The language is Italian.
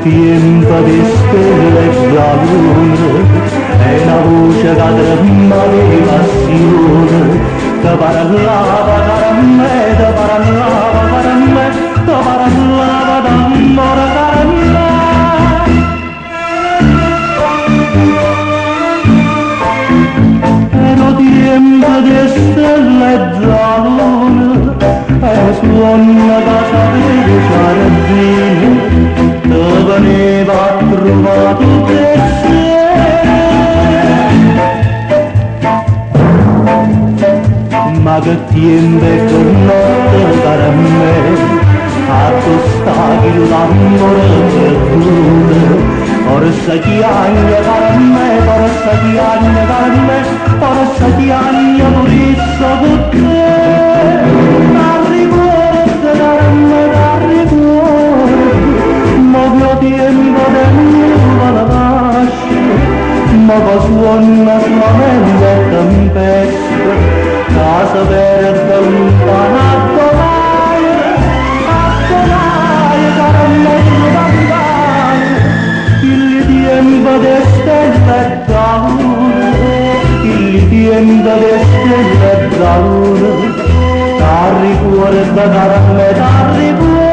tiempo di stelle già luna e una voce che tremava passione te parlava cara me, te parlava cara me, te parlava d'amore cara me. E no tiempo di stelle già luna e suona che sapeva giardino te veniva a trovare tutte ma che tiempo e che notte cara me a tostare l'amore perduto forse ti anni cara me forse ti anni cara me forse ti anni purissa con te arrivate cara me arrivate ma che tiempo dentro la lascio ma che suona solamente tempesta casa verde lontana a donare caramello d'andare il tempo di stelle d'amore il tempo di stelle d'amore t'arricuore da caramello t'arricuore